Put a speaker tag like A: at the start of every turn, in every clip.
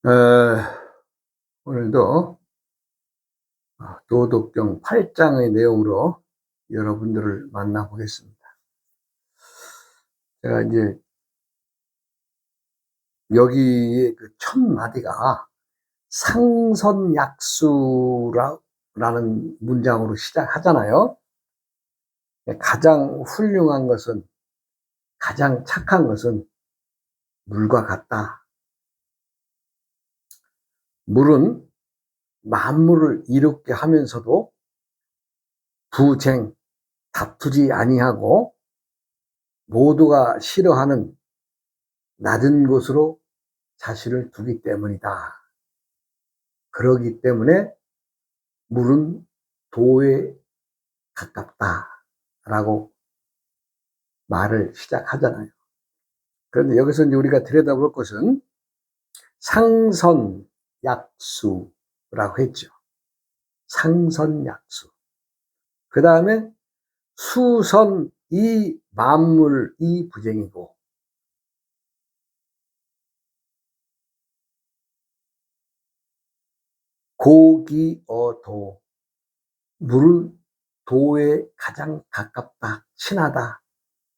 A: 에, 오늘도 도덕경 8장의 내용으로 여러분들을 만나보겠습니다. 제가 이제 여기에 그 첫 마디가 상선약수라는 문장으로 시작하잖아요. 가장 훌륭한 것은, 가장 착한 것은 물과 같다. 물은 만물을 이롭게 하면서도 부쟁, 다투지 아니하고 모두가 싫어하는 낮은 곳으로 자신을 두기 때문이다. 그러기 때문에 물은 도에 가깝다라고 말을 시작하잖아요. 그런데 여기서 이제 우리가 들여다볼 것은 상선약수라고 했죠. 상선약수. 그 다음에 수선 이 만물 이 부쟁이고, 고기어도, 물은 도에 가장 가깝다, 친하다,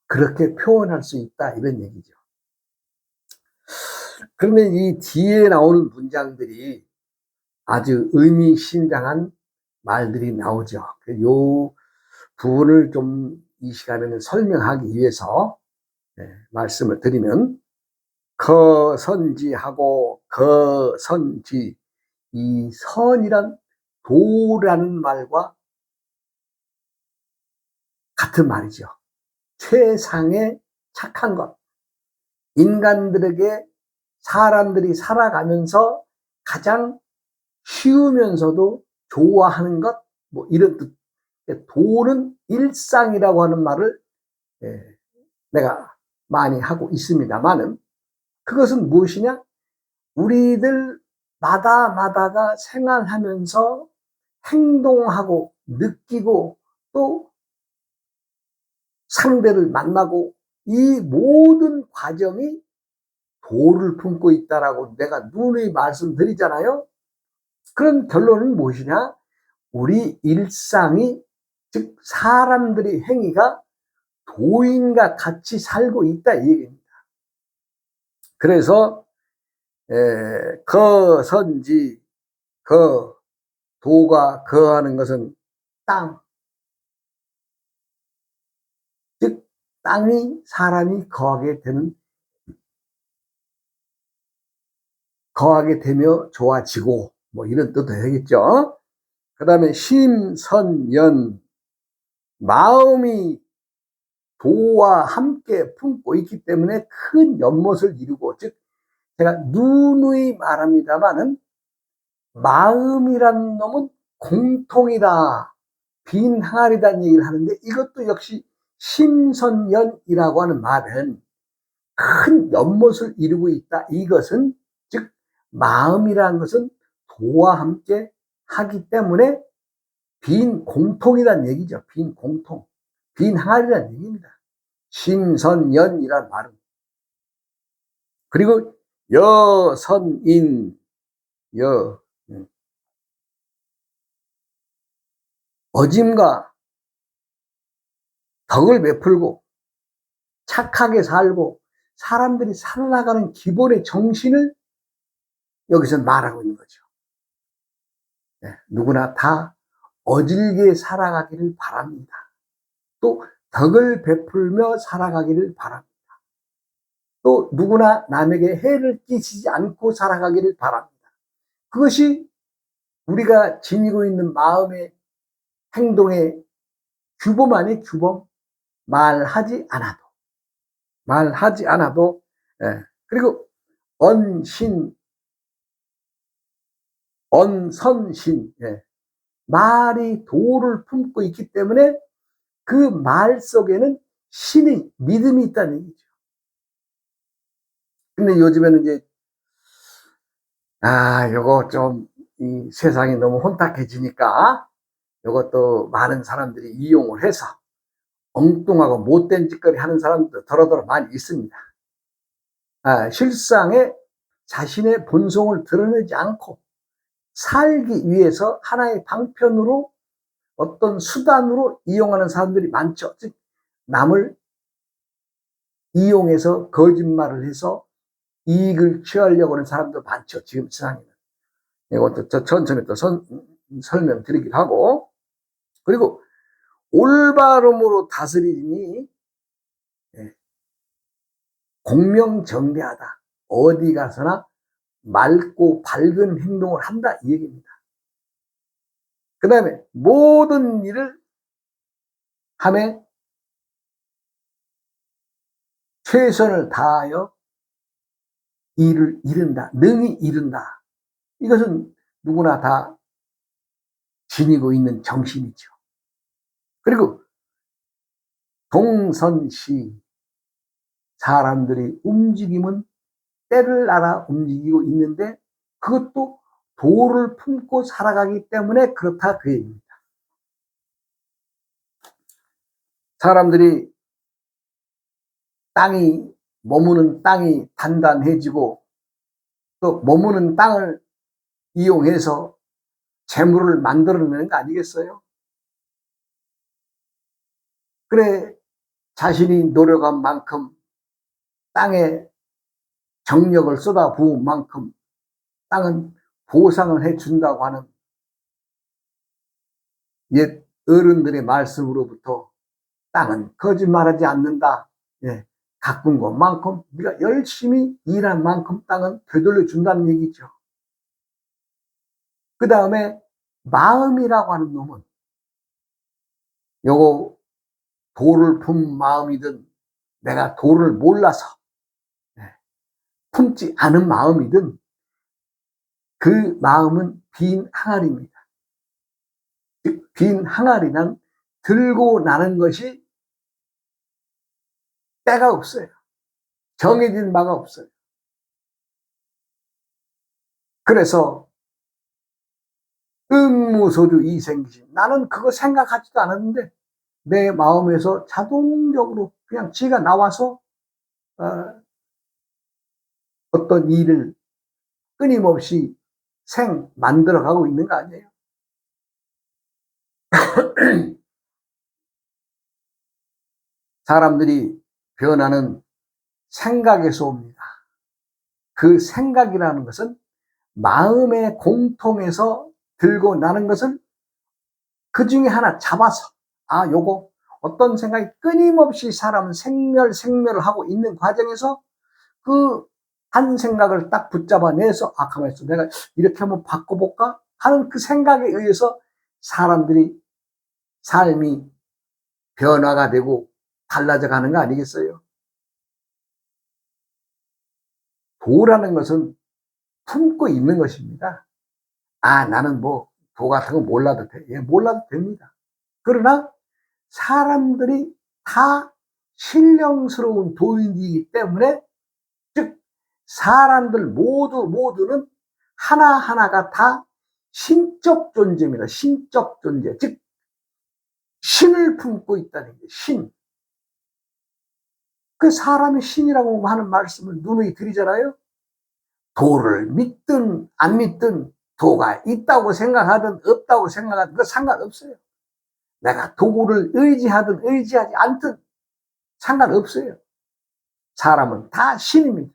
A: 그렇게 표현할 수 있다, 이런 얘기죠. 그런데 이 뒤에 나오는 문장들이 아주 의미심장한 말들이 나오죠. 이 부분을 좀 이 시간에는 설명하기 위해서 말씀을 드리면, 거선지하고 거선지, 이 선이란 도라는 말과 같은 말이죠. 최상의 착한 것, 인간들에게 사람들이 살아가면서 가장 쉬우면서도 좋아하는 것, 뭐 이런 뜻. 도는 일상이라고 하는 말을 내가 많이 하고 있습니다만은, 그것은 무엇이냐? 우리들 마다가 생활하면서 행동하고 느끼고 또 상대를 만나고, 이 모든 과정이 도를 품고 있다라고 내가 누누이 말씀드리잖아요. 그런 결론은 무엇이냐? 우리 일상이, 즉 사람들의 행위가 도인과 같이 살고 있다, 이 얘기입니다. 그래서 거선지, 도가 거하는 것은 땅, 즉 땅이 사람이 거하게 되며 좋아지고, 뭐 이런 뜻도 되겠죠. 그 다음에 심선연, 마음이 도와 함께 품고 있기 때문에 큰 연못을 이루고, 즉 제가 누누이 말합니다마는 마음이란 놈은 공통이다, 빈 항아리다는 얘기를 하는데, 이것도 역시 심선연이라고 하는 말은 큰 연못을 이루고 있다. 이것은 즉 마음이라는 것은 도와 함께 하기 때문에 빈 공통이라는 얘기죠. 빈 공통, 빈 항아리라는 얘기입니다. 심선연이란 말은. 그리고 여선인, 어짐과 덕을 베풀고 착하게 살고 사람들이 살아가는 기본의 정신을 여기서 말하고 있는 거죠. 누구나 다 어질게 살아가기를 바랍니다. 또 덕을 베풀며 살아가기를 바랍니다. 또 누구나 남에게 해를 끼치지 않고 살아가기를 바랍니다. 그것이 우리가 지니고 있는 마음의 행동의 규범 아니 규범. 말하지 않아도. 그리고 언선신, 말이 도를 품고 있기 때문에 그 말 속에는 신의 믿음이 있다는 얘기죠. 근데 요즘에는 이제 요거 좀 이 세상이 너무 혼탁해지니까 요것도 많은 사람들이 이용을 해서 엉뚱하고 못된 짓거리 하는 사람도 더러더러 많이 있습니다. 실상에 자신의 본성을 드러내지 않고 살기 위해서 하나의 방편으로 어떤 수단으로 이용하는 사람들이 많죠. 즉 남을 이용해서 거짓말을 해서 이익을 취하려고 하는 사람도 많죠. 지금 세상에는. 이것도 천천히 또 설명드리기도 하고, 그리고 올바름으로 다스리니 공명정대하다. 어디 가서나 맑고 밝은 행동을 한다 이 얘기입니다. 그 다음에 모든 일을 함에 최선을 다하여 일을 이룬다. 능히 이룬다. 이것은 누구나 다 지니고 있는 정신이죠. 그리고 동선시, 사람들이 움직임은 때를 알아 움직이고 있는데 그것도 도를 품고 살아가기 때문에 그렇다 그 얘기입니다. 사람들이 머무는 땅이 단단해지고 또 머무는 땅을 이용해서 재물을 만들어내는 거 아니겠어요? 그래, 자신이 노력한 만큼 땅에 정력을 쏟아 부은 만큼 땅은 보상을 해준다고 하는 옛 어른들의 말씀으로부터 땅은 거짓말하지 않는다. 예, 가꾼 것만큼 네가 열심히 일한 만큼 땅은 되돌려 준다는 얘기죠. 그 다음에 마음이라고 하는 놈은 요거 도를 품 마음이든 내가 도를 몰라서 품지 않은 마음이든 그 마음은 빈 항아리입니다. 빈 항아리는 들고 나는 것이 때가 없어요. 정해진 바가 없어요. 그래서 응무소주 이생기심, 나는 그거 생각하지도 않았는데 내 마음에서 자동적으로 그냥 지가 나와서 어떤 일을 끊임없이 만들어가고 있는 거 아니에요? 사람들이 변화는 생각에서 옵니다. 그 생각이라는 것은 마음의 공통에서 들고 나는 것을 그 중에 하나 잡아서 요거 어떤 생각이 끊임없이 사람은 생멸을 하고 있는 과정에서 그 한 생각을 딱 붙잡아내서 가만히 있어, 내가 이렇게 한번 바꿔볼까 하는 그 생각에 의해서 사람들이 삶이 변화가 되고 달라져 가는 거 아니겠어요? 도라는 것은 품고 있는 것입니다. 나는 뭐 도 같은 거 몰라도 돼. 예, 몰라도 됩니다. 그러나 사람들이 다 신령스러운 도인이기 때문에, 즉 사람들 모두는 하나하나가 다 신적 존재입니다. 신적 존재. 즉 신을 품고 있다는 게 신. 그 사람이 신이라고 하는 말씀을 누누이 드리잖아요. 도를 믿든 안 믿든 도가 있다고 생각하든 없다고 생각하든 그 상관없어요. 내가 도를 의지하든 의지하지 않든 상관없어요. 사람은 다 신입니다.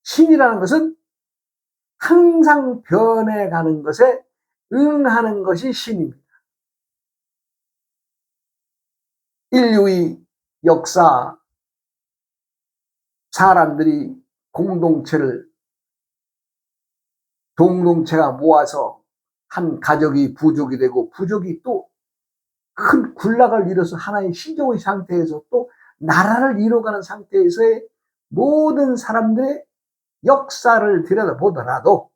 A: 신이라는 것은 항상 변해가는 것에 응하는 것이 신입니다. 인류의 역사, 사람들이 공동체가 모아서 한 가족이 부족이 되고 부족이 또 큰 군락을 이뤄서 하나의 시족의 상태에서 또 나라를 이뤄가는 상태에서의 모든 사람들의 역사를 들여다보더라도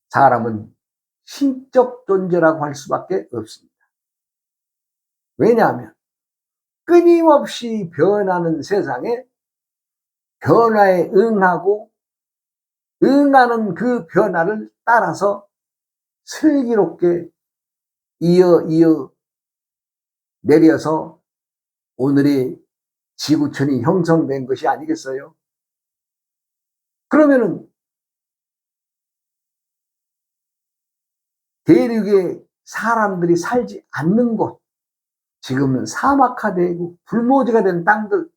A: 사람은 신적 존재라고 할 수밖에 없습니다. 왜냐하면 끊임없이 변하는 세상에 변화에 응하는 그 변화를 따라서 슬기롭게 이어 내려서 오늘의 지구촌이 형성된 것이 아니겠어요? 그러면은 대륙에 사람들이 살지 않는 곳, 지금은 사막화되고 불모지가 된 땅들,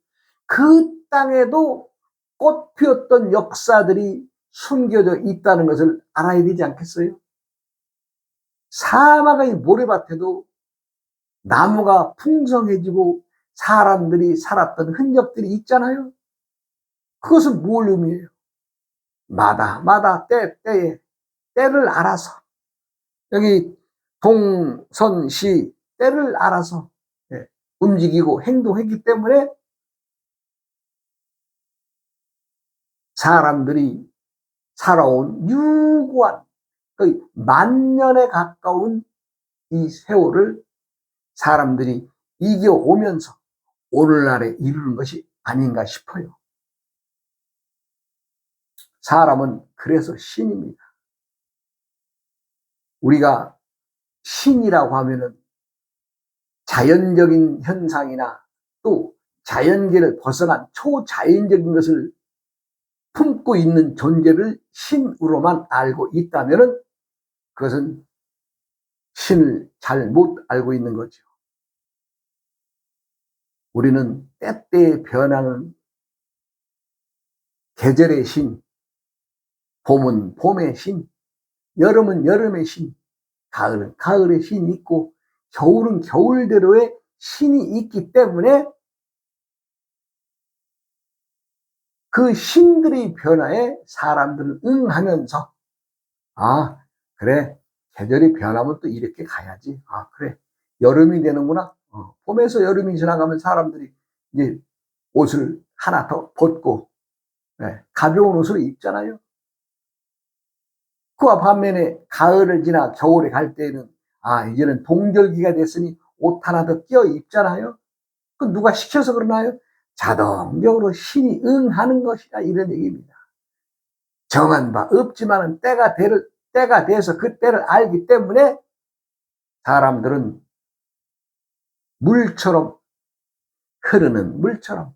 A: 그 땅에도 꽃 피웠던 역사들이 숨겨져 있다는 것을 알아야 되지 않겠어요? 사막의 모래밭에도 나무가 풍성해지고 사람들이 살았던 흔적들이 있잖아요. 그것은 뭘 의미해요? 마다 때에 때를 알아서, 여기 동선시 때를 알아서 움직이고 행동했기 때문에 사람들이 살아온 유구한 거의 만년에 가까운 이 세월을 사람들이 이겨오면서 오늘날에 이르는 것이 아닌가 싶어요. 사람은 그래서 신입니다. 우리가 신이라고 하면은 자연적인 현상이나 또 자연계를 벗어난 초자연적인 것을 품고 있는 존재를 신으로만 알고 있다면 그것은 신을 잘 못 알고 있는 거죠. 우리는 때때에 변하는 계절의 신, 봄은 봄의 신, 여름은 여름의 신, 가을은 가을의 신이 있고 겨울은 겨울대로의 신이 있기 때문에 그 신들의 변화에 사람들은 응하면서 아 그래 계절이 변하면 또 이렇게 가야지. 아 그래 여름이 되는구나. 봄에서 여름이 지나가면 사람들이 이제 옷을 하나 더 벗고 가벼운 옷을 입잖아요. 그와 반면에 가을을 지나 겨울에 갈 때는 아 이제는 동절기가 됐으니 옷 하나 더 끼워 입잖아요. 그 누가 시켜서 그러나요? 자동적으로 신이 응하는 것이다 이런 얘기입니다. 정한 바 없지만은 때가 돼서 그 때를 알기 때문에 사람들은 물처럼 흐르는 물처럼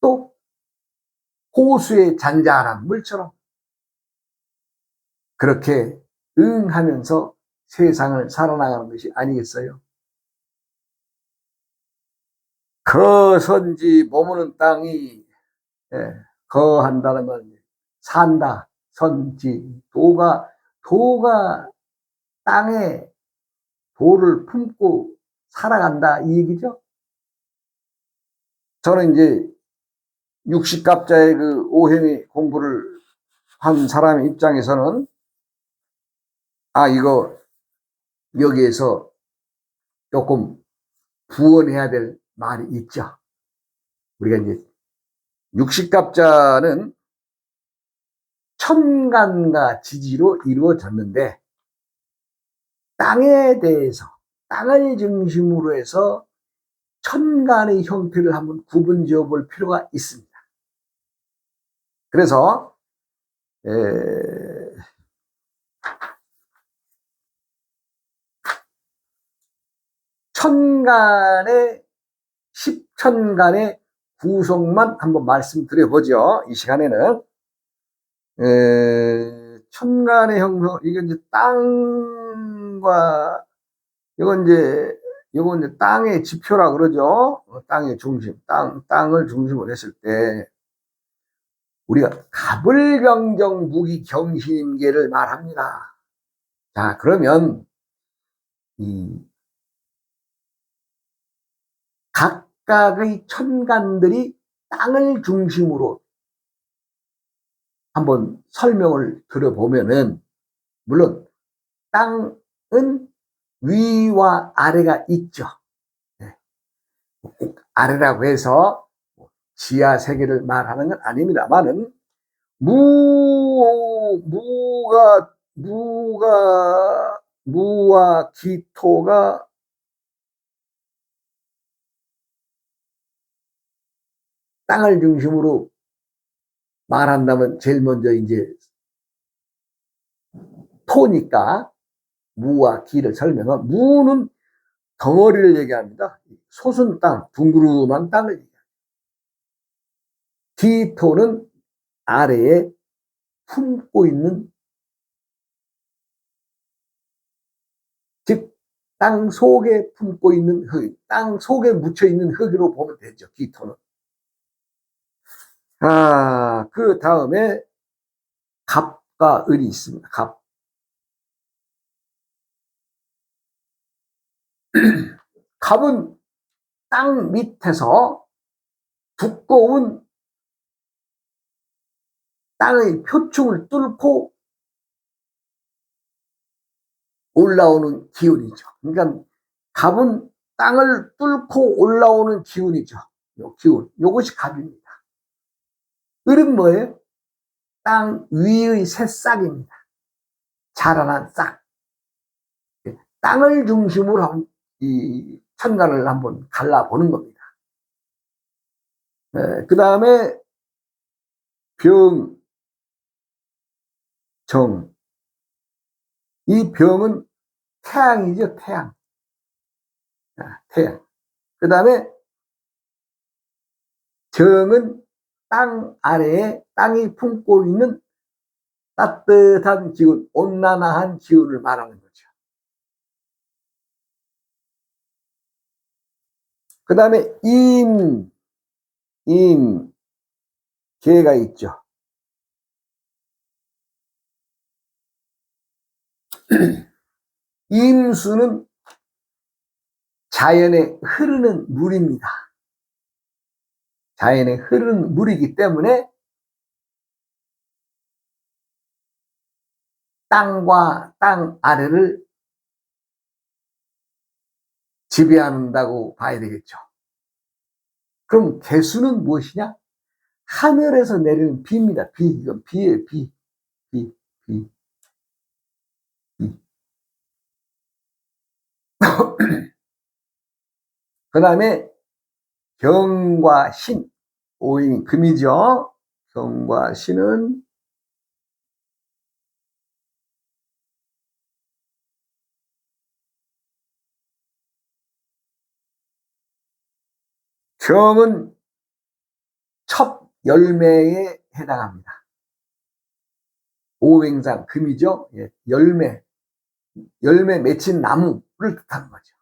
A: 또 호수의 잔잔한 물처럼 그렇게 응하면서 세상을 살아나가는 것이 아니겠어요? 거선지 머무는 땅이 거한다는 건 산다. 선지 도가 땅에 도를 품고 살아간다 이 얘기죠. 저는 이제 육식갑자의 그 오행의 공부를 한 사람의 입장에서는 이거 여기에서 조금 부언해야 될 말이 있죠. 우리가 이제 육식갑자는 천간과 지지로 이루어졌는데 땅에 대해서 땅을 중심으로 해서 천간의 형태를 한번 구분 지어 볼 필요가 있습니다. 그래서 천간의 10천간의 구성만 한번 말씀드려보죠. 이 시간에는 천간의 형성, 이게 이제 땅과 이건 이제 땅의 지표라 그러죠. 땅의 중심, 땅을 중심으로 했을 때 우리가 갑을병정 무기경신임계를 말합니다. 자, 그러면 이 각각의 천간들이 땅을 중심으로 한번 설명을 들어보면은 물론 땅은 위와 아래가 있죠. 아래라고 해서 지하 세계를 말하는 건 아닙니다만은 무와 기토가 땅을 중심으로 말한다면 제일 먼저 이제 토니까 무와 기를 설명하면 무는 덩어리를 얘기합니다. 솟은 땅, 둥그름한 땅을 얘기합니다. 기토는 아래에 품고 있는, 즉 땅 속에 품고 있는 흙, 땅 속에 묻혀 있는 흙으로 보면 되죠. 기토는. 그 다음에 갑과 을이 있습니다. 갑. 갑은 땅 밑에서 두꺼운 땅의 표층을 뚫고 올라오는 기운이죠. 그러니까 갑은 땅을 뚫고 올라오는 기운이죠. 요 기운. 요것이 갑입니다. 을은 뭐예요? 땅 위의 새싹입니다. 자라난 싹. 땅을 중심으로 이 천간을 한번 갈라보는 겁니다. 그 다음에 병, 정. 이 병은 태양이죠, 태양. 태양. 그 다음에 정은 땅 아래에 땅이 품고 있는 따뜻한 기운, 온난화한 기운을 말하는 거죠. 그 다음에 개가 있죠. 임수는 자연에 흐르는 물입니다. 자연에 흐르는 물이기 때문에 땅과 땅 아래를 지배한다고 봐야 되겠죠. 그럼 개수는 무엇이냐? 하늘에서 내리는 비입니다. 비. 이건 비예요. 비. 비. 비. 그 다음에 경과 신. 오행이 금이죠. 경과 신은 경은 첫 열매에 해당합니다. 오행상 금이죠. 예, 열매 맺힌 나무를 뜻하는 거죠.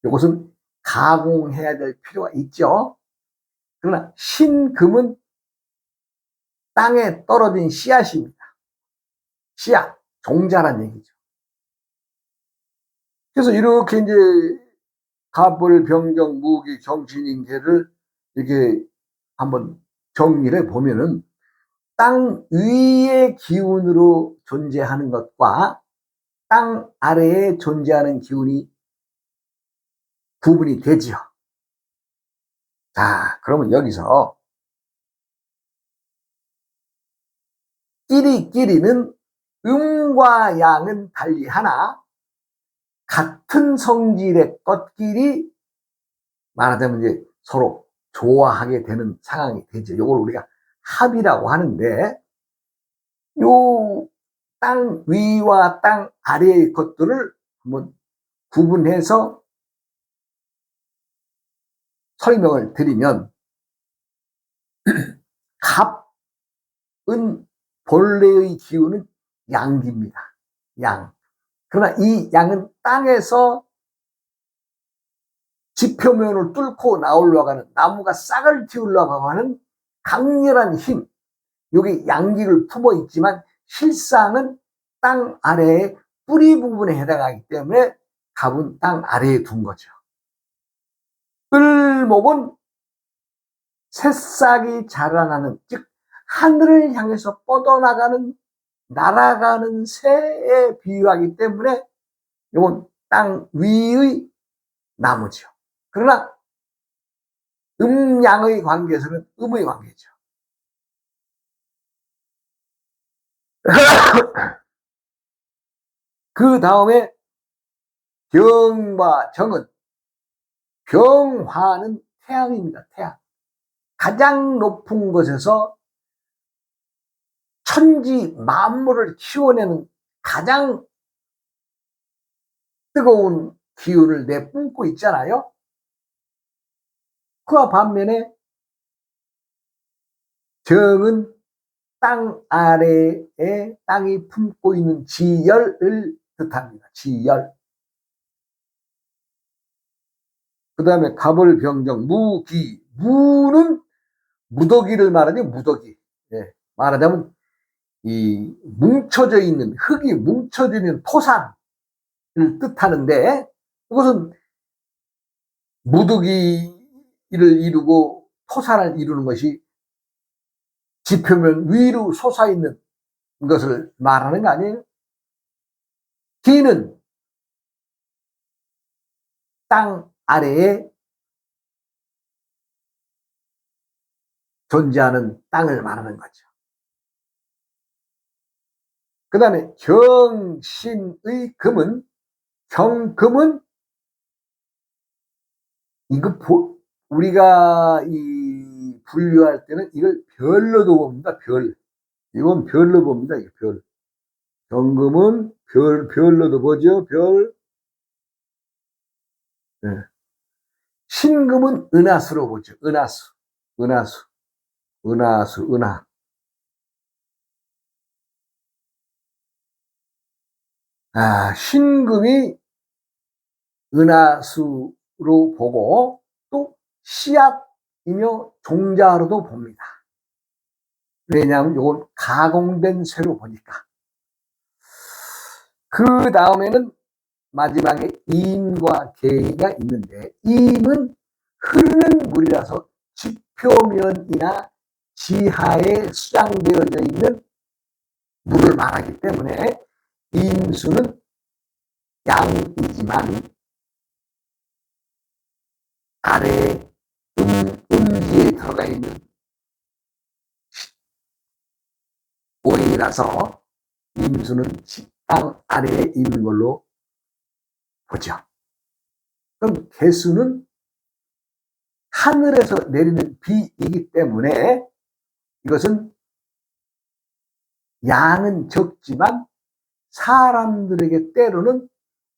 A: 이것은 가공해야 될 필요가 있죠. 그러나 신금은 땅에 떨어진 씨앗입니다. 씨앗, 종자란 얘기죠. 그래서 이렇게 이제 갑을, 병정, 무기, 경신인계를 이렇게 한번 정리를 해보면은 땅 위의 기운으로 존재하는 것과 땅 아래에 존재하는 기운이 구분이 되지요. 자, 그러면 여기서 끼리끼리는 음과 양은 달리하나 같은 성질의 것끼리 말하자면 이제 서로 좋아하게 되는 상황이 되죠. 이걸 우리가 합이라고 하는데, 요 땅 위와 땅 아래의 것들을 한번 구분해서 설명을 드리면, 갑은 본래의 기운은 양기입니다. 양. 그러나 이 양은 땅에서 지표면을 뚫고 나오려고 하는, 나무가 싹을 틔우려고 하는 강렬한 힘, 여기 양기를 품어 있지만 실상은 땅 아래의 뿌리 부분에 해당하기 때문에 갑은 땅 아래에 둔 거죠. 을목은 새싹이 자라나는, 즉 하늘을 향해서 뻗어나가는, 날아가는 새에 비유하기 때문에 이건 땅 위의 나무죠. 그러나 음양의 관계에서는 음의 관계죠. 그 다음에 병과 정은, 병화는 태양입니다. 태양. 가장 높은 곳에서 천지 만물을 키워내는 가장 뜨거운 기운을 내뿜고 있잖아요. 그와 반면에 정은 땅 아래에 땅이 품고 있는 지열을 뜻합니다. 지열. 그 다음에 갑을병정, 무기. 무는 무더기를 말하죠. 무더기. 예. 말하자면 이 뭉쳐져 있는, 흙이 뭉쳐져 있는 토산을 뜻하는데, 이것은 무더기를 이루고 토산을 이루는 것이 지표면 위로 솟아있는 것을 말하는 거 아니에요? 기는 땅 아래에 존재하는 땅을 말하는 거죠. 그 다음에 경신의 금은, 경금은 이거 우리가 이 분류할 때는 이걸 별로도 봅니다. 별. 이건 별로 봅니다. 이거 별. 경금은 별로도 보죠. 별. 네. 신금은 은하수로 보죠. 은하수. 은하수. 은하수. 은하. 신금이 은하수로 보고 또 씨앗이며 종자로도 봅니다. 왜냐하면 이건 가공된 쇠로 보니까. 그 다음에는 마지막에 임과 계가 있는데, 임은 흐르는 물이라서 지표면이나 지하에 수장되어져 있는 물을 말하기 때문에 임수는 양이지만 아래에 음지에 들어가 있는 오행이라서 임수는 땅 아래에 있는 걸로 보죠. 그럼 개수는 하늘에서 내리는 비이기 때문에 이것은 양은 적지만 사람들에게 때로는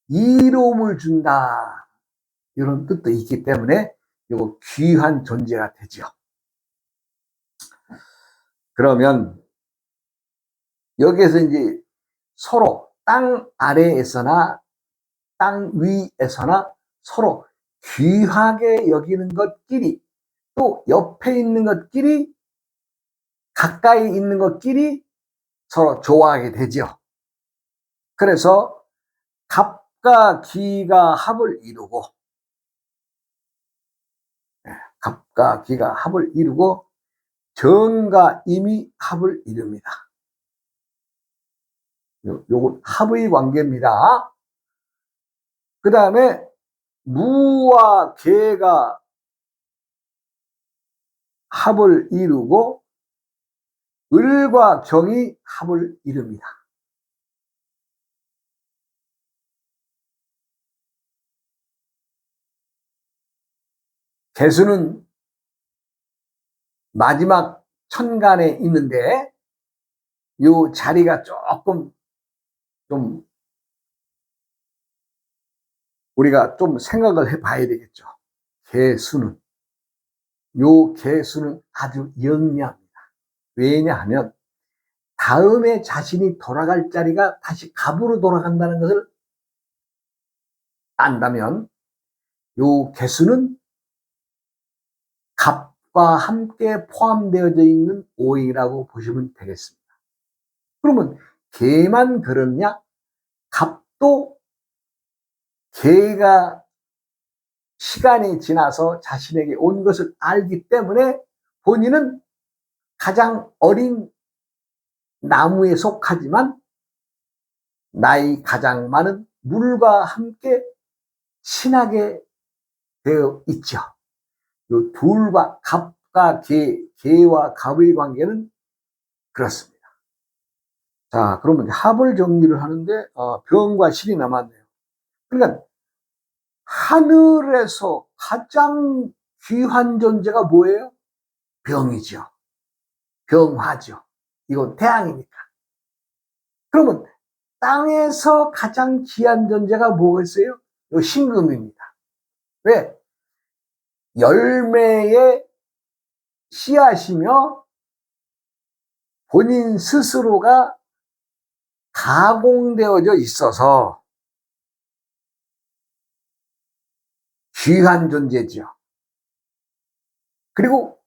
A: 이로움을 준다, 이런 뜻도 있기 때문에 이거 귀한 존재가 되죠. 그러면 여기에서 이제 서로 땅 아래에서나 땅 위에서나 서로 귀하게 여기는 것끼리, 또 옆에 있는 것끼리, 가까이 있는 것끼리 서로 좋아하게 되죠. 그래서 갑과 기가 합을 이루고, 갑과 기가 합을 이루고 정과 임이 합을 이룹니다. 요건 합의 관계입니다. 그 다음에 무와 개가 합을 이루고 을과 경이 합을 이룹니다. 개수는 마지막 천간에 있는데 요 자리가 조금 좀 우리가 좀 생각을 해봐야 되겠죠. 개수는, 요 개수는 아주 영리합니다. 왜냐하면 다음에 자신이 돌아갈 자리가 다시 갑으로 돌아간다는 것을 안다면 요 개수는 갑과 함께 포함되어져 있는 오행이라고 보시면 되겠습니다. 그러면 개만 그렇냐? 갑도 개가 시간이 지나서 자신에게 온 것을 알기 때문에 본인은 가장 어린 나무에 속하지만 나이 가장 많은 물과 함께 친하게 되어 있죠. 이 둘과 갑과 개와 갑의 관계는 그렇습니다. 자, 그러면 합을 정리를 하는데 병과 신이 남았네요. 그러니까 하늘에서 가장 귀한 존재가 뭐예요? 병이죠. 병화죠. 이건 태양이니까. 그러면 땅에서 가장 귀한 존재가 뭐겠어요? 이 신금입니다. 왜? 열매의 씨앗이며 본인 스스로가 가공되어져 있어서 귀한 존재지요. 그리고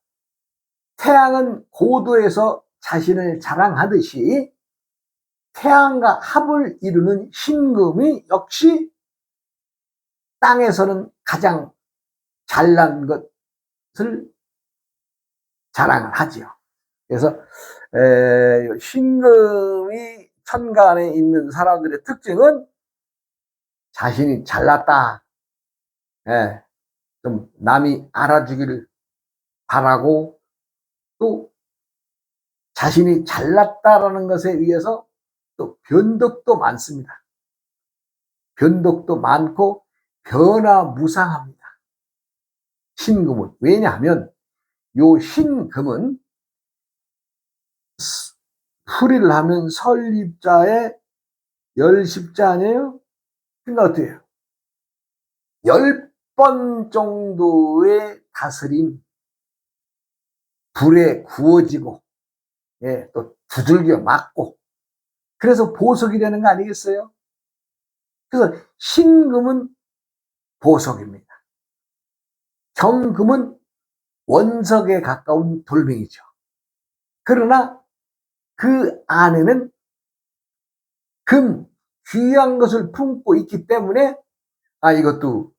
A: 태양은 고도에서 자신을 자랑하듯이 태양과 합을 이루는 신금이 역시 땅에서는 가장 잘난 것을 자랑을 하지요. 그래서 신금이 천간에 있는 사람들의 특징은 자신이 잘났다, 좀 남이 알아주기를 바라고, 또 자신이 잘났다라는 것에 의해서 또 변덕도 많습니다. 변덕도 많고 변화무쌍합니다. 신금은. 왜냐하면 요 신금은 풀이를 하면 설립자의 열십자 아니에요? 그러니까 어떻게 해요? 10번 정도의 다스림, 불에 구워지고, 또 두들겨 맞고, 그래서 보석이 되는 거 아니겠어요? 그래서 신금은 보석입니다. 경금은 원석에 가까운 돌멩이죠. 그러나 그 안에는 금, 귀한 것을 품고 있기 때문에 이것도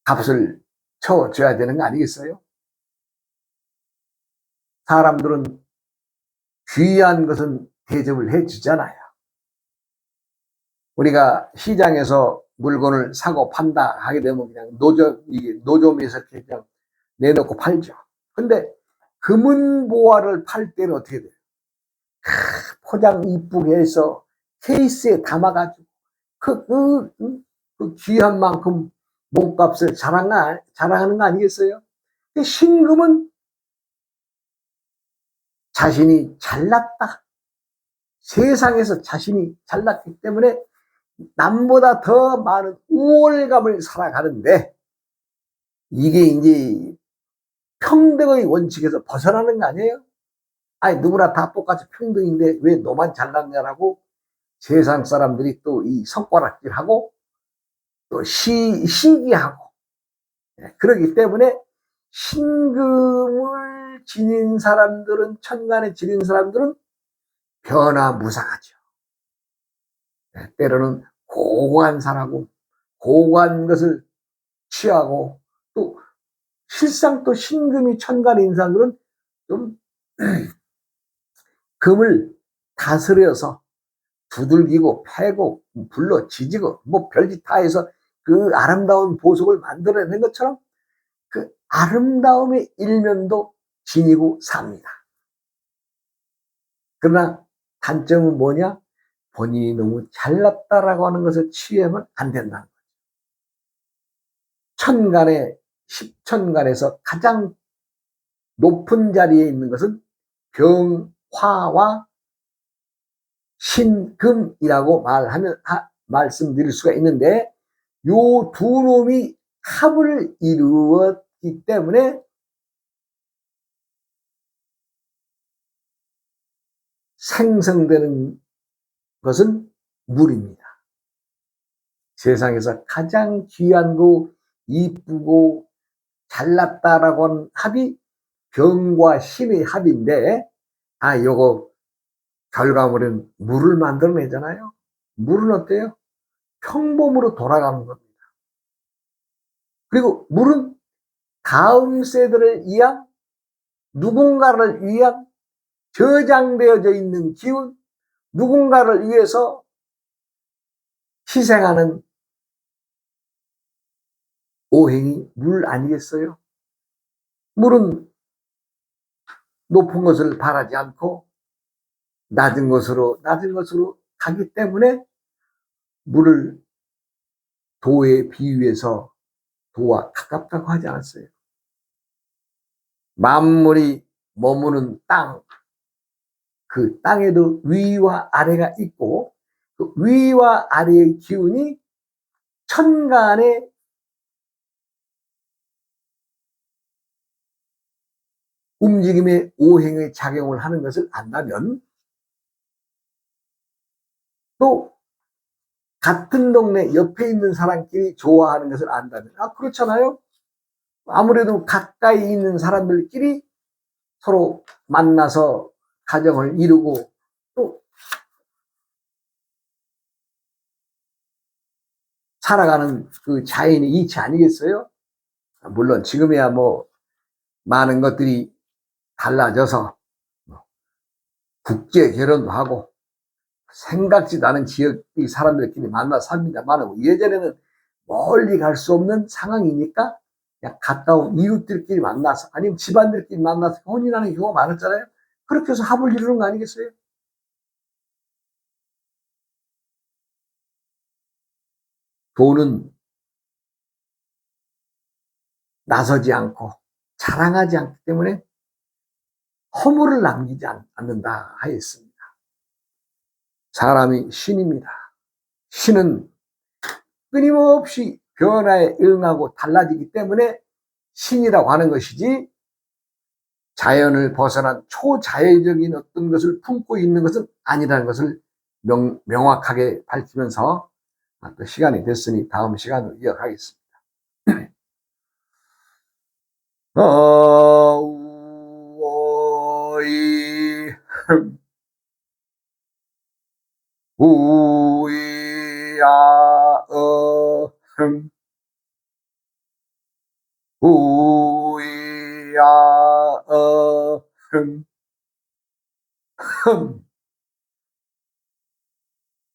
A: 값을 쳐줘야 되는 거 아니겠어요? 사람들은 귀한 것은 대접을 해주잖아요. 우리가 시장에서 물건을 사고 판다 하게 되면 그냥 노점에서 그냥 내놓고 팔죠. 근데 금은보화를 팔 때는 어떻게 돼요? 포장 이쁘게 해서 케이스에 담아가지고 그 귀한 만큼 몸값을 자랑하는 거 아니겠어요? 신금은 자신이 잘났다, 세상에서 자신이 잘났기 때문에 남보다 더 많은 우월감을 살아가는데, 이게 이제 평등의 원칙에서 벗어나는 거 아니에요? 누구나 다 똑같이 평등인데 왜 너만 잘났냐라고 세상 사람들이 또 이 손가락질하고 또 시기하고, 그렇기 때문에 신금을 지닌 사람들은, 천간에 지닌 사람들은 변화무쌍하죠. 때로는 고고한 사람하고 고고한 것을 취하고, 또 실상 또 신금이 천간에 있는 사람들은 좀 금을 다스려서 두들기고 패고 불러 지지고 뭐 별짓 다 해서 그 아름다운 보석을 만들어낸 것처럼 그 아름다움의 일면도 지니고 삽니다. 그러나 단점은 뭐냐? 본인이 너무 잘났다라고 하는 것을 취하면 안 된다는 거죠. 천간에, 십천간에서 가장 높은 자리에 있는 것은 병화와 신금이라고 말씀드릴 수가 있는데, 요 두 놈이 합을 이루었기 때문에 생성되는 것은 물입니다. 세상에서 가장 귀한고 이쁘고 잘났다라고 하는 합이 병과 신의 합인데, 요거 결과물은 물을 만들어내잖아요. 물은 어때요? 평범으로 돌아가는 겁니다. 그리고 물은 다음 세대를 위한, 누군가를 위한 저장되어져 있는 기운, 누군가를 위해서 희생하는 오행이 물 아니겠어요? 물은 높은 것을 바라지 않고 낮은 것으로 가기 때문에 물을 도에 비유해서 도와 가깝다고 하지 않았어요. 만물이 머무는 땅, 그 땅에도 위와 아래가 있고, 그 위와 아래의 기운이 천간에 움직임의 오행의 작용을 하는 것을 안다면, 또 같은 동네 옆에 있는 사람끼리 좋아하는 것을 안다면, 그렇잖아요. 아무래도 가까이 있는 사람들끼리 서로 만나서 가정을 이루고 또 살아가는 그 자연의 이치 아니겠어요? 물론 지금이야 뭐 많은 것들이 달라져서 국제 결혼도 하고 생각지도 않은 지역의 사람들끼리 만나 삽니다만, 예전에는 멀리 갈 수 없는 상황이니까 그냥 가까운 이웃들끼리 만나서, 아니면 집안들끼리 만나서 혼인하는 경우가 많았잖아요. 그렇게 해서 합을 이루는 거 아니겠어요? 돈은 나서지 않고 자랑하지 않기 때문에 허물을 남기지 않는다 하였습니다. 사람이 신입니다. 신은 끊임없이 변화에 응하고 달라지기 때문에 신이라고 하는 것이지, 자연을 벗어난 초자연적인 어떤 것을 품고 있는 것은 아니라는 것을 명확하게 밝히면서, 또 시간이 됐으니 다음 시간으로 이어가겠습니다. 어우어이 우이야어 우이야어